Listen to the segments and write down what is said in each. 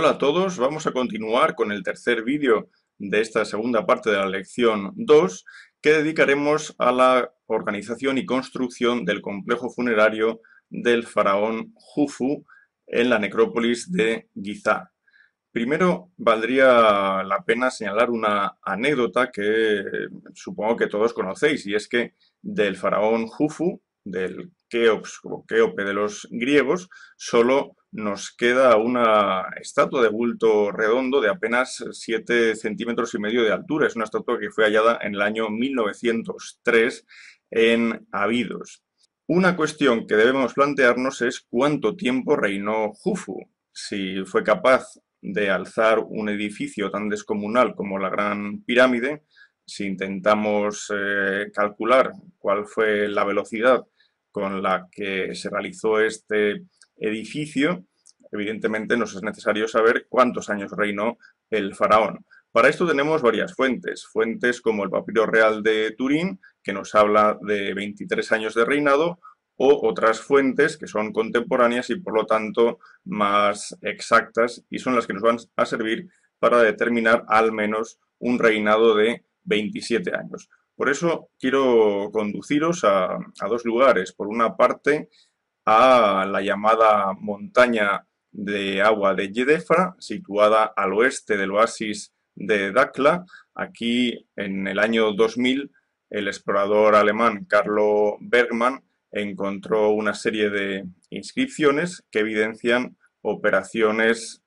Hola a todos, vamos a continuar con el tercer vídeo de esta segunda parte de la lección 2, que dedicaremos a la organización y construcción del complejo funerario del faraón Jufu en la necrópolis de Giza. Primero, valdría la pena señalar una anécdota que supongo que todos conocéis, y es que del faraón Jufu, del Keops o Kéope de los griegos, solo nos queda una estatua de bulto redondo de apenas 7 centímetros y medio de altura. Es una estatua que fue hallada en el año 1903 en Abidos. Una cuestión que debemos plantearnos es cuánto tiempo reinó Jufu. Si fue capaz de alzar un edificio tan descomunal como la Gran Pirámide, si intentamos calcular cuál fue la velocidad con la que se realizó este edificio, evidentemente nos es necesario saber cuántos años reinó el faraón. Para esto tenemos varias fuentes como el Papiro Real de Turín, que nos habla de 23 años de reinado, o otras fuentes que son contemporáneas y por lo tanto más exactas, y son las que nos van a servir para determinar al menos un reinado de 27 años. Por eso quiero conduciros a dos lugares. Por una parte, a la llamada montaña de agua de Yedefra, situada al oeste del oasis de Dakla. Aquí, en el año 2000, el explorador alemán Carlo Bergmann encontró una serie de inscripciones que evidencian operaciones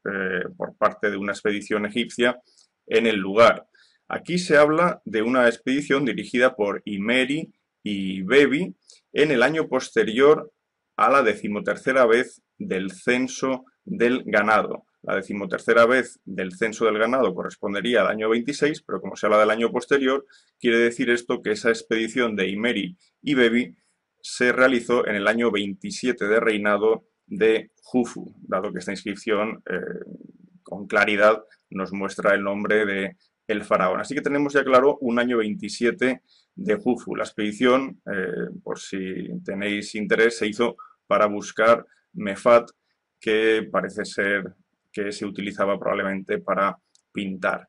por parte de una expedición egipcia en el lugar. Aquí se habla de una expedición dirigida por Imeri y Bebi en el año posterior a la decimotercera vez del censo del ganado. La decimotercera vez del censo del ganado correspondería al año 26, pero como se habla del año posterior, quiere decir esto que esa expedición de Imeri y Bebi se realizó en el año 27 de reinado de Jufu, dado que esta inscripción con claridad nos muestra el nombre de el faraón. Así que tenemos ya claro un año 27 de Jufu. La expedición, por si tenéis interés, se hizo para buscar Mefat, que parece ser que se utilizaba probablemente para pintar.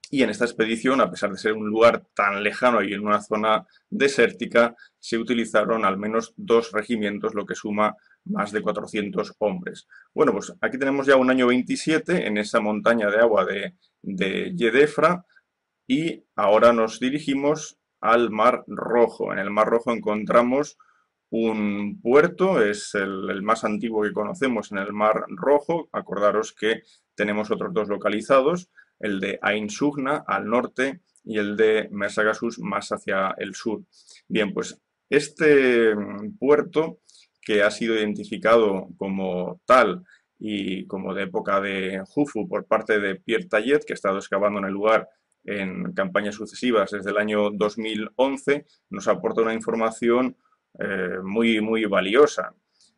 Y en esta expedición, a pesar de ser un lugar tan lejano y en una zona desértica, se utilizaron al menos 2 regimientos, lo que suma más de 400 hombres. Bueno, pues aquí tenemos ya un año 27 en esa montaña de agua de Yedefra, y ahora nos dirigimos al Mar Rojo. En el Mar Rojo encontramos un puerto, es el más antiguo que conocemos en el Mar Rojo. Acordaros que tenemos otros dos localizados, el de Ain Sugna al norte y el de Mesagasus más hacia el sur. Bien, pues este puerto, que ha sido identificado como tal y como de época de Jufu por parte de Pierre Tallet, que ha estado excavando en el lugar en campañas sucesivas desde el año 2011, nos aporta una información muy valiosa.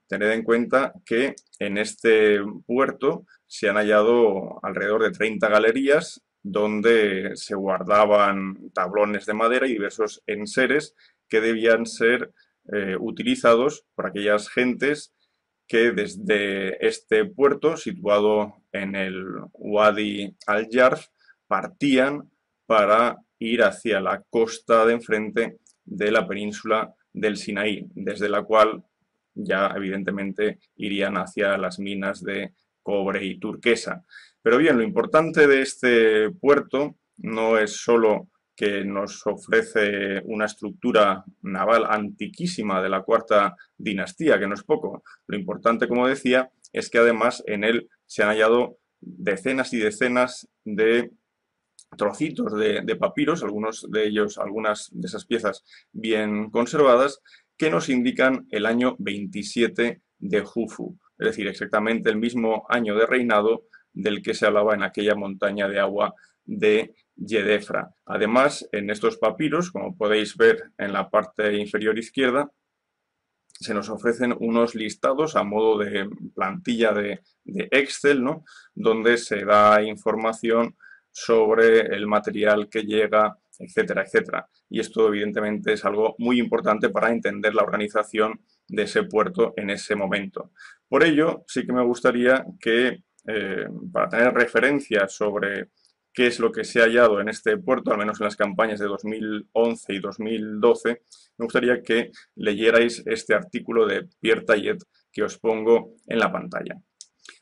Tened en cuenta que en este puerto se han hallado alrededor de 30 galerías donde se guardaban tablones de madera y diversos enseres que debían ser utilizados por aquellas gentes que desde este puerto, situado en el Wadi al-Yarf, partían para ir hacia la costa de enfrente de la península del Sinaí, desde la cual ya evidentemente irían hacia las minas de cobre y turquesa. Pero bien, lo importante de este puerto no es solo que nos ofrece una estructura naval antiquísima de la cuarta dinastía, que no es poco. Lo importante, como decía, es que además en él se han hallado decenas y decenas de trocitos de papiros, algunos de ellos, algunas de esas piezas bien conservadas, que nos indican el año 27 de Jufu, es decir, exactamente el mismo año de reinado del que se hablaba en aquella montaña de agua de Yedefra. Además, en estos papiros, como podéis ver en la parte inferior izquierda, se nos ofrecen unos listados a modo de plantilla de Excel, ¿no? Donde se da información sobre el material que llega, etcétera, etcétera. Y esto evidentemente es algo muy importante para entender la organización de ese puerto en ese momento. Por ello, sí que me gustaría que para tener referencias sobre qué es lo que se ha hallado en este puerto, al menos en las campañas de 2011 y 2012, me gustaría que leyerais este artículo de Pierre Tallet que os pongo en la pantalla.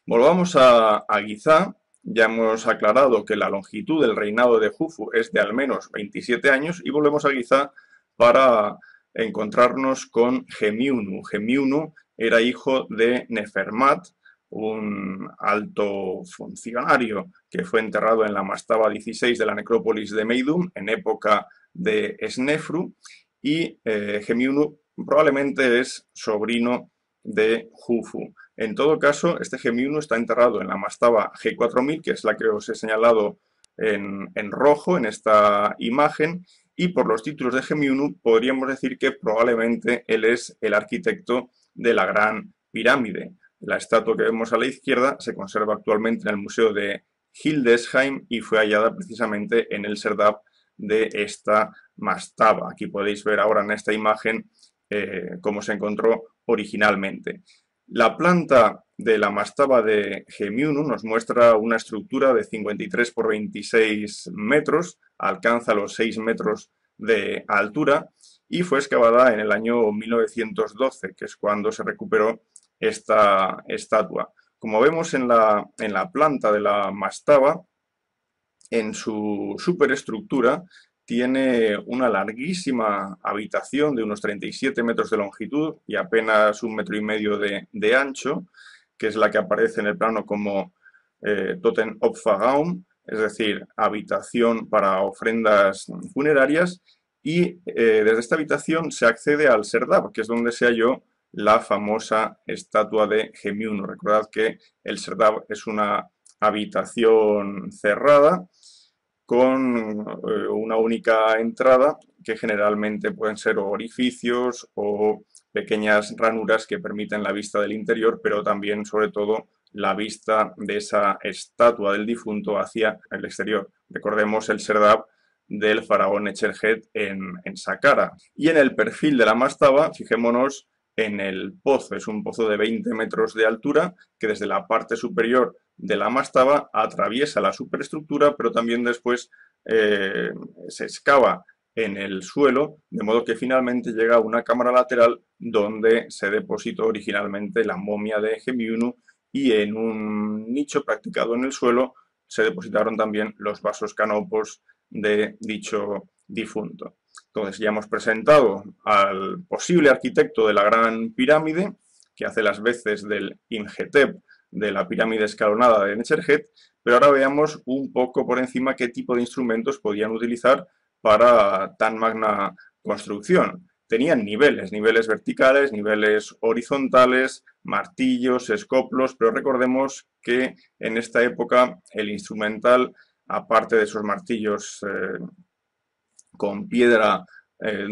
Volvamos a Giza. Ya hemos aclarado que la longitud del reinado de Jufu es de al menos 27 años y volvemos a Giza para encontrarnos con Gemiunu. Gemiunu era hijo de Nefermat, un alto funcionario que fue enterrado en la mastaba 16 de la necrópolis de Meidum en época de Snefru, y Gemiunu probablemente es sobrino de Jufu. En todo caso, este Gemiunu está enterrado en la mastaba G4000, que es la que os he señalado en rojo en esta imagen, y por los títulos de Gemiunu podríamos decir que probablemente él es el arquitecto de la Gran Pirámide. La estatua que vemos a la izquierda se conserva actualmente en el Museo de Hildesheim y fue hallada precisamente en el serdab de esta mastaba. Aquí podéis ver ahora en esta imagen cómo se encontró originalmente. La planta de la mastaba de Gemiunu nos muestra una estructura de 53 por 26 metros, alcanza los 6 metros de altura y fue excavada en el año 1912, que es cuando se recuperó esta estatua. Como vemos en la planta de la mastaba, en su superestructura tiene una larguísima habitación de unos 37 metros de longitud y apenas 1,5 metros de ancho, que es la que aparece en el plano como Totenopferraum, es decir, habitación para ofrendas funerarias, y desde esta habitación se accede al serdab, que es donde se halló la famosa estatua de Gemiunu. Recordad que el serdab es una habitación cerrada con una única entrada, que generalmente pueden ser orificios o pequeñas ranuras que permiten la vista del interior, pero también, sobre todo, la vista de esa estatua del difunto hacia el exterior. Recordemos el serdab del faraón Echerjet en Saqqara. Y en el perfil de la mastaba, fijémonos en el pozo. Es un pozo de 20 metros de altura que desde la parte superior de la mastaba atraviesa la superestructura, pero también después se excava en el suelo, de modo que finalmente llega a una cámara lateral donde se depositó originalmente la momia de Gemiunu, y en un nicho practicado en el suelo se depositaron también los vasos canopos de dicho difunto. Entonces ya hemos presentado al posible arquitecto de la Gran Pirámide, que hace las veces del Imhotep de la pirámide escalonada de Necherjet, pero ahora veamos un poco por encima qué tipo de instrumentos podían utilizar para tan magna construcción. Tenían niveles verticales, niveles horizontales, martillos, escoplos, pero recordemos que en esta época el instrumental, aparte de esos martillos con piedra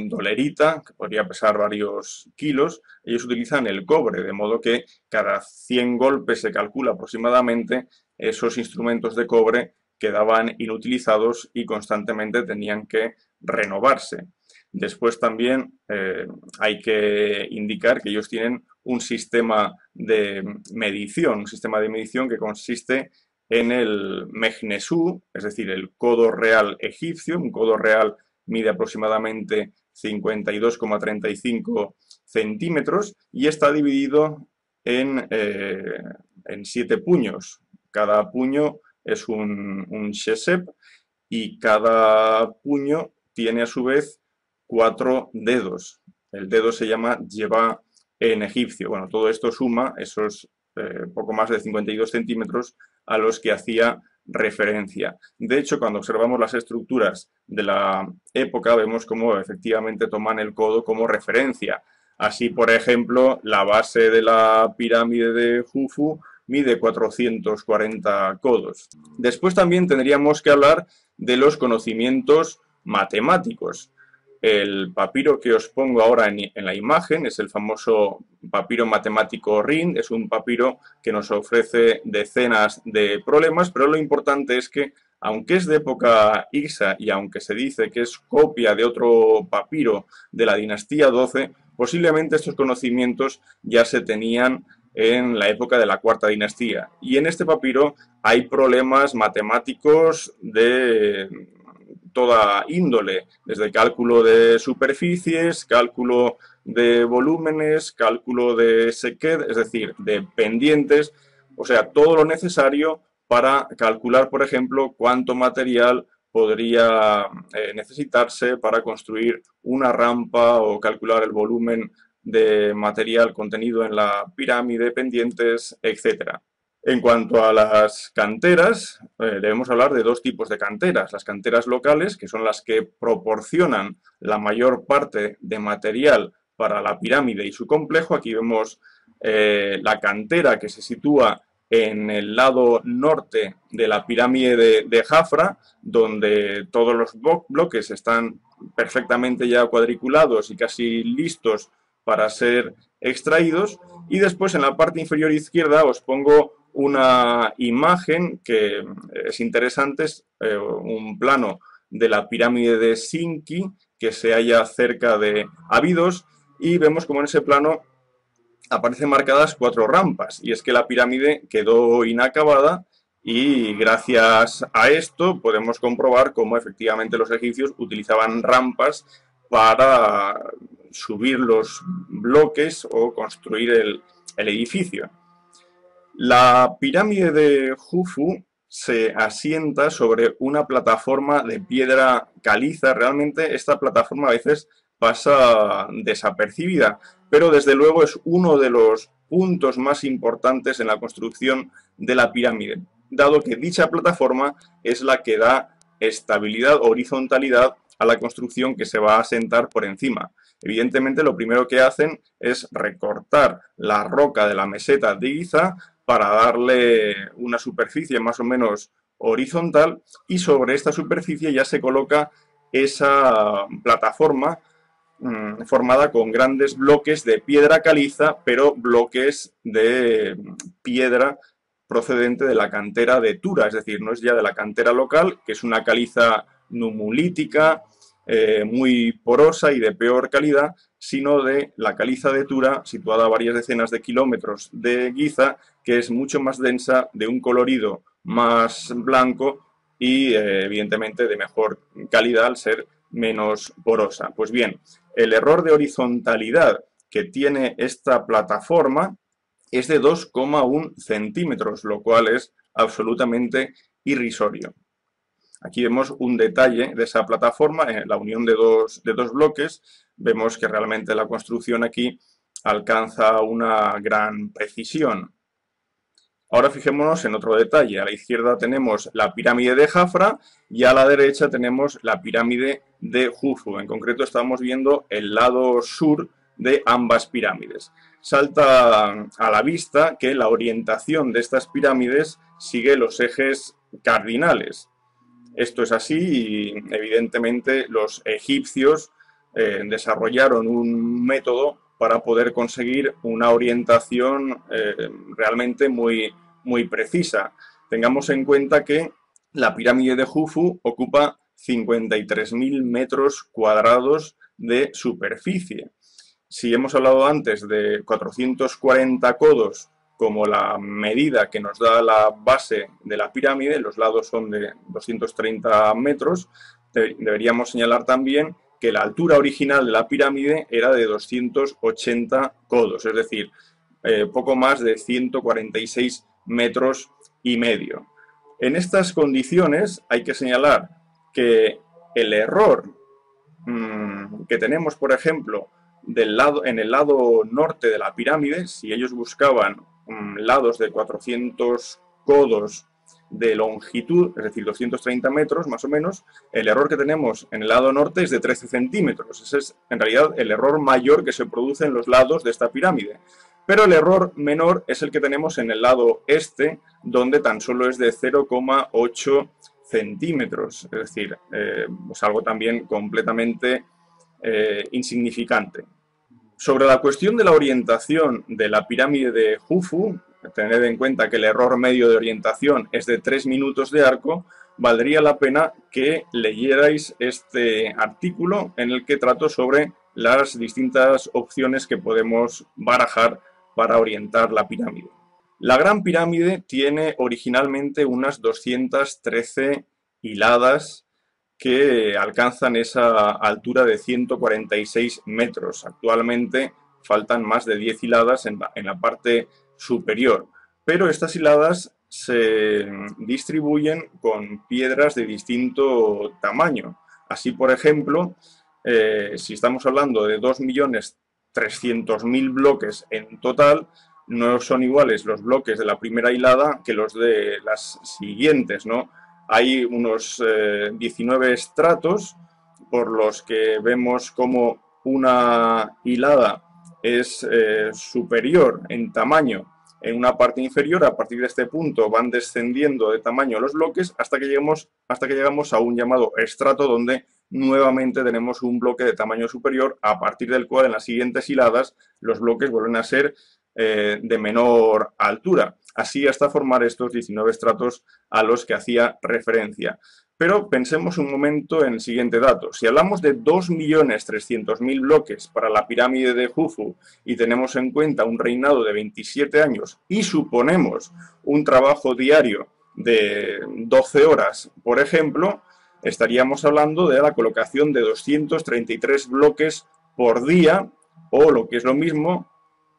dolerita, que podría pesar varios kilos, ellos utilizan el cobre, de modo que cada 100 golpes se calcula aproximadamente esos instrumentos de cobre quedaban inutilizados y constantemente tenían que renovarse. Después también hay que indicar que ellos tienen un sistema de medición que consiste en el Mehnesu, es decir, el codo real egipcio. Un codo real mide aproximadamente 52,35 centímetros y está dividido en 7 puños. Cada puño es un shesep y cada puño tiene a su vez 4 dedos. El dedo se llama yeva en egipcio. Bueno, todo esto suma esos poco más de 52 centímetros a los que hacía referencia. De hecho, cuando observamos las estructuras de la época, vemos cómo efectivamente toman el codo como referencia. Así, por ejemplo, la base de la pirámide de Jufu mide 440 codos. Después también tendríamos que hablar de los conocimientos matemáticos. El papiro que os pongo ahora en la imagen es el famoso papiro matemático Rhind. Es un papiro que nos ofrece decenas de problemas, pero lo importante es que, aunque es de época Ixa y aunque se dice que es copia de otro papiro de la dinastía XII, posiblemente estos conocimientos ya se tenían en la época de la Cuarta Dinastía. Y en este papiro hay problemas matemáticos de toda índole, desde cálculo de superficies, cálculo de volúmenes, cálculo de sequedad, es decir, de pendientes, o sea, todo lo necesario para calcular, por ejemplo, cuánto material podría necesitarse para construir una rampa o calcular el volumen de material contenido en la pirámide, pendientes, etc. En cuanto a las canteras, debemos hablar de dos tipos de canteras. Las canteras locales, que son las que proporcionan la mayor parte de material para la pirámide y su complejo. Aquí vemos la cantera que se sitúa en el lado norte de la pirámide de Jafra, donde todos los bloques están perfectamente ya cuadriculados y casi listos para ser extraídos. Y después en la parte inferior izquierda os pongo una imagen que es interesante, es un plano de la pirámide de Sinki que se halla cerca de Abidos, y vemos como en ese plano aparecen marcadas 4 rampas, y es que la pirámide quedó inacabada, y gracias a esto podemos comprobar cómo efectivamente los egipcios utilizaban rampas para subir los bloques o construir el edificio. La pirámide de Jufu se asienta sobre una plataforma de piedra caliza. Realmente esta plataforma a veces pasa desapercibida, pero desde luego es uno de los puntos más importantes en la construcción de la pirámide, dado que dicha plataforma es la que da estabilidad o horizontalidad a la construcción que se va a asentar por encima. Evidentemente, lo primero que hacen es recortar la roca de la meseta de Giza para darle una superficie más o menos horizontal, y sobre esta superficie ya se coloca esa plataforma formada con grandes bloques de piedra caliza, pero bloques de piedra procedente de la cantera de Tura, es decir, no es ya de la cantera local, que es una caliza numulítica, muy porosa y de peor calidad, sino de la caliza de Tura, situada a varias decenas de kilómetros de Giza, que es mucho más densa, de un colorido más blanco y evidentemente de mejor calidad al ser menos porosa. Pues bien, el error de horizontalidad que tiene esta plataforma es de 2,1 centímetros, lo cual es absolutamente irrisorio. Aquí vemos un detalle de esa plataforma, la unión de dos bloques. Vemos que realmente la construcción aquí alcanza una gran precisión. Ahora fijémonos en otro detalle. A la izquierda tenemos la pirámide de Jafra y a la derecha tenemos la pirámide de Jufu. En concreto estamos viendo el lado sur de ambas pirámides. Salta a la vista que la orientación de estas pirámides sigue los ejes cardinales. Esto es así y evidentemente los egipcios desarrollaron un método para poder conseguir una orientación realmente muy precisa. Tengamos en cuenta que la pirámide de Jufu ocupa 53.000 metros cuadrados de superficie. Si hemos hablado antes de 440 codos como la medida que nos da la base de la pirámide, los lados son de 230 metros, deberíamos señalar también que la altura original de la pirámide era de 280 codos, es decir, poco más de 146 metros y medio. En estas condiciones hay que señalar que el error que tenemos, por ejemplo, en el lado norte de la pirámide, si ellos buscaban lados de 400 codos de longitud, es decir, 230 metros más o menos, el error que tenemos en el lado norte es de 13 centímetros. Ese es en realidad el error mayor que se produce en los lados de esta pirámide. Pero el error menor es el que tenemos en el lado este, donde tan solo es de 0,8 centímetros, es decir, es algo también completamente insignificante. Sobre la cuestión de la orientación de la pirámide de Jufu, tened en cuenta que el error medio de orientación es de 3 minutos de arco, valdría la pena que leyerais este artículo en el que trato sobre las distintas opciones que podemos barajar para orientar la pirámide. La Gran Pirámide tiene originalmente unas 213 hiladas que alcanzan esa altura de 146 metros. Actualmente faltan más de 10 hiladas en la parte superior, pero estas hiladas se distribuyen con piedras de distinto tamaño. Así, por ejemplo, si estamos hablando de 2.300.000 bloques en total, no son iguales los bloques de la primera hilada que los de las siguientes, ¿no? Hay unos 19 estratos por los que vemos como una hilada es superior en tamaño en una parte inferior. A partir de este punto van descendiendo de tamaño los bloques hasta que llegamos a un llamado estrato, donde nuevamente tenemos un bloque de tamaño superior, a partir del cual en las siguientes hiladas los bloques vuelven a ser de menor altura, así hasta formar estos 19 estratos a los que hacía referencia. Pero pensemos un momento en el siguiente dato. Si hablamos de 2.300.000 bloques para la pirámide de Jufu y tenemos en cuenta un reinado de 27 años y suponemos un trabajo diario de 12 horas, por ejemplo, estaríamos hablando de la colocación de 233 bloques por día, o lo que es lo mismo,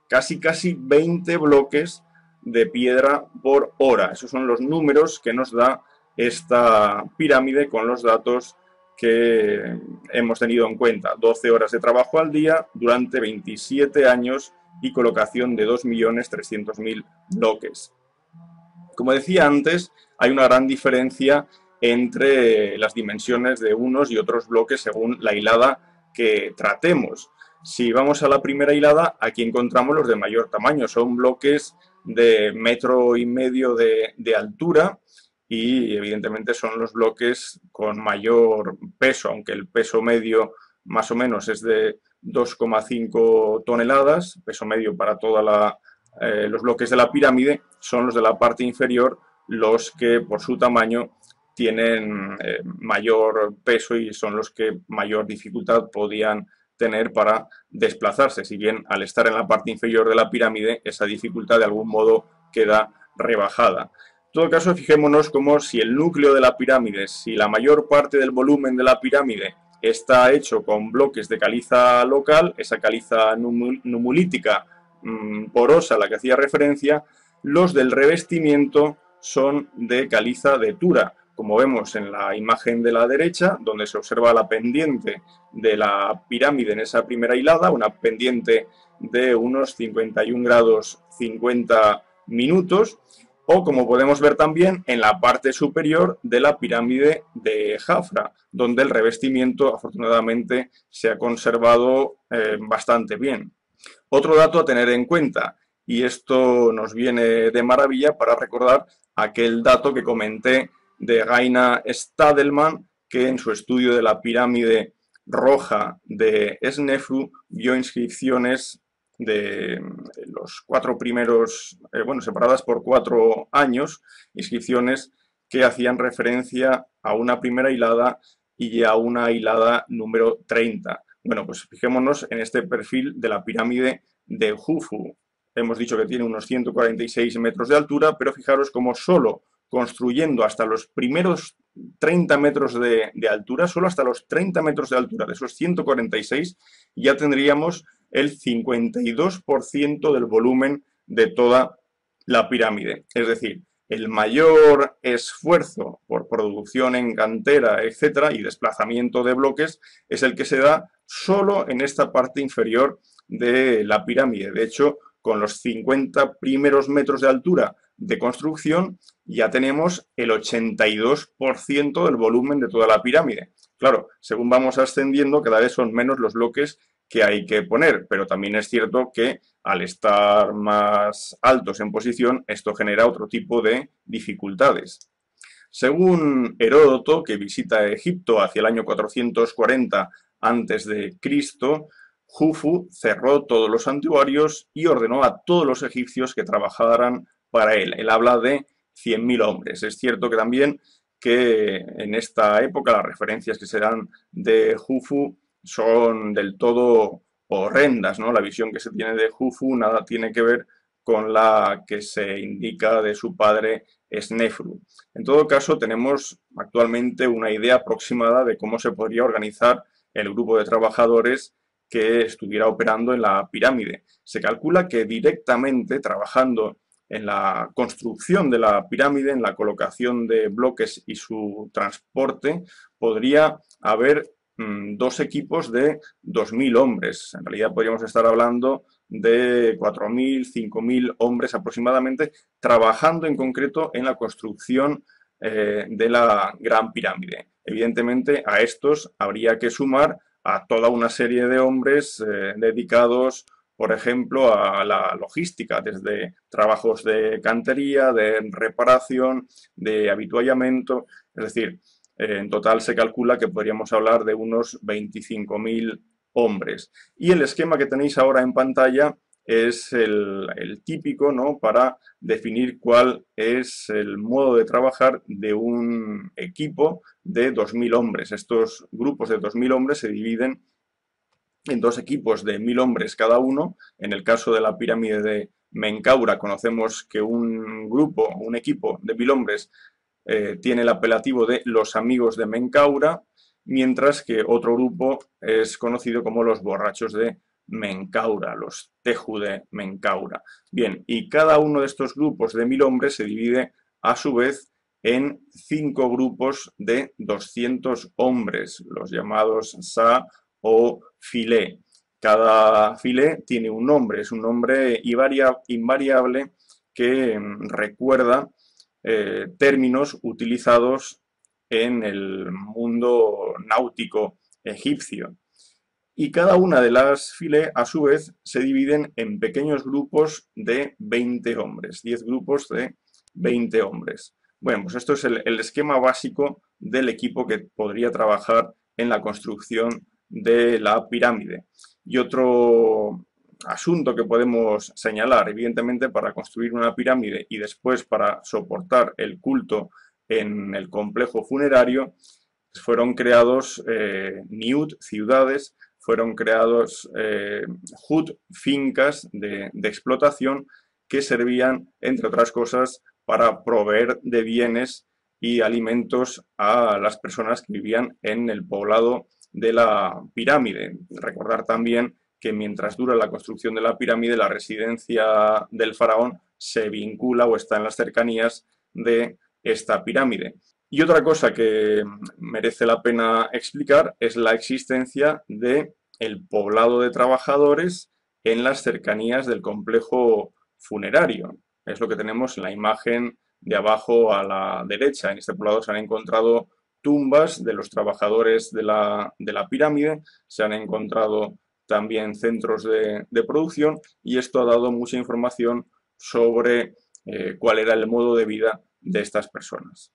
casi 20 bloques de piedra por hora. Esos son los números que nos da esta pirámide con los datos que hemos tenido en cuenta. 12 horas de trabajo al día durante 27 años y colocación de 2.300.000 bloques. Como decía antes, hay una gran diferencia entre las dimensiones de unos y otros bloques según la hilada que tratemos. Si vamos a la primera hilada, aquí encontramos los de mayor tamaño. Son bloques de 1,5 metros de altura y evidentemente son los bloques con mayor peso, aunque el peso medio más o menos es de 2,5 toneladas, peso medio para todos los bloques de la pirámide. Son los de la parte inferior los que por su tamaño tienen mayor peso y son los que mayor dificultad podían tener para desplazarse, si bien al estar en la parte inferior de la pirámide esa dificultad de algún modo queda rebajada. En todo caso, fijémonos como si el núcleo de la pirámide, si la mayor parte del volumen de la pirámide está hecho con bloques de caliza local, esa caliza numulítica porosa a la que hacía referencia, los del revestimiento son de caliza de Tura, como vemos en la imagen de la derecha, donde se observa la pendiente de la pirámide en esa primera hilada, una pendiente de unos 51 grados 50 minutos, o como podemos ver también en la parte superior de la pirámide de Jafra, donde el revestimiento afortunadamente se ha conservado bastante bien. Otro dato a tener en cuenta, y esto nos viene de maravilla para recordar aquel dato que comenté de Gaina Stadelman, que en su estudio de la pirámide roja de Snefru vio inscripciones de los 4 primeros, separadas por 4 años, inscripciones que hacían referencia a una primera hilada y a una hilada número 30. Bueno, pues fijémonos en este perfil de la pirámide de Jufu. Hemos dicho que tiene unos 146 metros de altura, pero fijaros cómo solo construyendo hasta los primeros 30 metros de altura, solo hasta los 30 metros de altura de esos 146, ya tendríamos el 52% del volumen de toda la pirámide. Es decir, el mayor esfuerzo por producción en cantera, etcétera, y desplazamiento de bloques es el que se da solo en esta parte inferior de la pirámide. De hecho, con los 50 primeros metros de altura de construcción, ya tenemos el 82% del volumen de toda la pirámide. Claro, según vamos ascendiendo, cada vez son menos los bloques que hay que poner, pero también es cierto que al estar más altos en posición, esto genera otro tipo de dificultades. Según Heródoto, que visita Egipto hacia el año 440 a.C., Jufu cerró todos los santuarios y ordenó a todos los egipcios que trabajaran para él. Él habla de 100.000 hombres. Es cierto que también que en esta época las referencias que se dan de Jufu son del todo horrendas, ¿no? La visión que se tiene de Jufu nada tiene que ver con la que se indica de su padre Snefru. En todo caso, tenemos actualmente una idea aproximada de cómo se podría organizar el grupo de trabajadores que estuviera operando en la pirámide. Se calcula que directamente trabajando en la construcción de la pirámide, en la colocación de bloques y su transporte, podría haber dos equipos de 2.000 hombres. En realidad podríamos estar hablando de 4.000, 5.000 hombres aproximadamente, trabajando en concreto en la construcción de la Gran Pirámide. Evidentemente, a estos habría que sumar a toda una serie de hombres dedicados, por ejemplo, a la logística, desde trabajos de cantería, de reparación, de habituallamiento, es decir, en total se calcula que podríamos hablar de unos 25.000 hombres. Y el esquema que tenéis ahora en pantalla es el típico, ¿no?, para definir cuál es el modo de trabajar de un equipo de 2.000 hombres. Estos grupos de 2.000 hombres se dividen en dos equipos de 1.000 hombres cada uno. En el caso de la pirámide de Menkaura conocemos que un grupo, un equipo de 1.000 hombres tiene el apelativo de los amigos de Menkaura, mientras que otro grupo es conocido como los borrachos de Menkaura, los Teju de Menkaura. Bien, y cada uno de estos grupos de 1.000 hombres se divide a su vez en 5 grupos de 200 hombres, los llamados Sa o filé. Cada filé tiene un nombre, es un nombre invariable que recuerda términos utilizados en el mundo náutico egipcio. Y cada una de las filé, a su vez, se dividen en pequeños grupos de 20 hombres, 10 grupos de 20 hombres. Bueno, pues esto es el esquema básico del equipo que podría trabajar en la construcción de la pirámide. Y otro asunto que podemos señalar, evidentemente, para construir una pirámide y después para soportar el culto en el complejo funerario, fueron creados niut, ciudades, fueron creados hut, fincas de explotación que servían, entre otras cosas, para proveer de bienes y alimentos a las personas que vivían en el poblado de la pirámide. Recordar también que mientras dura la construcción de la pirámide, la residencia del faraón se vincula o está en las cercanías de esta pirámide. Y otra cosa que merece la pena explicar es la existencia de el poblado de trabajadores en las cercanías del complejo funerario. Es lo que tenemos en la imagen de abajo a la derecha. En este poblado se han encontrado tumbas de los trabajadores de la pirámide, se han encontrado también centros de producción, y esto ha dado mucha información sobre cuál era el modo de vida de estas personas.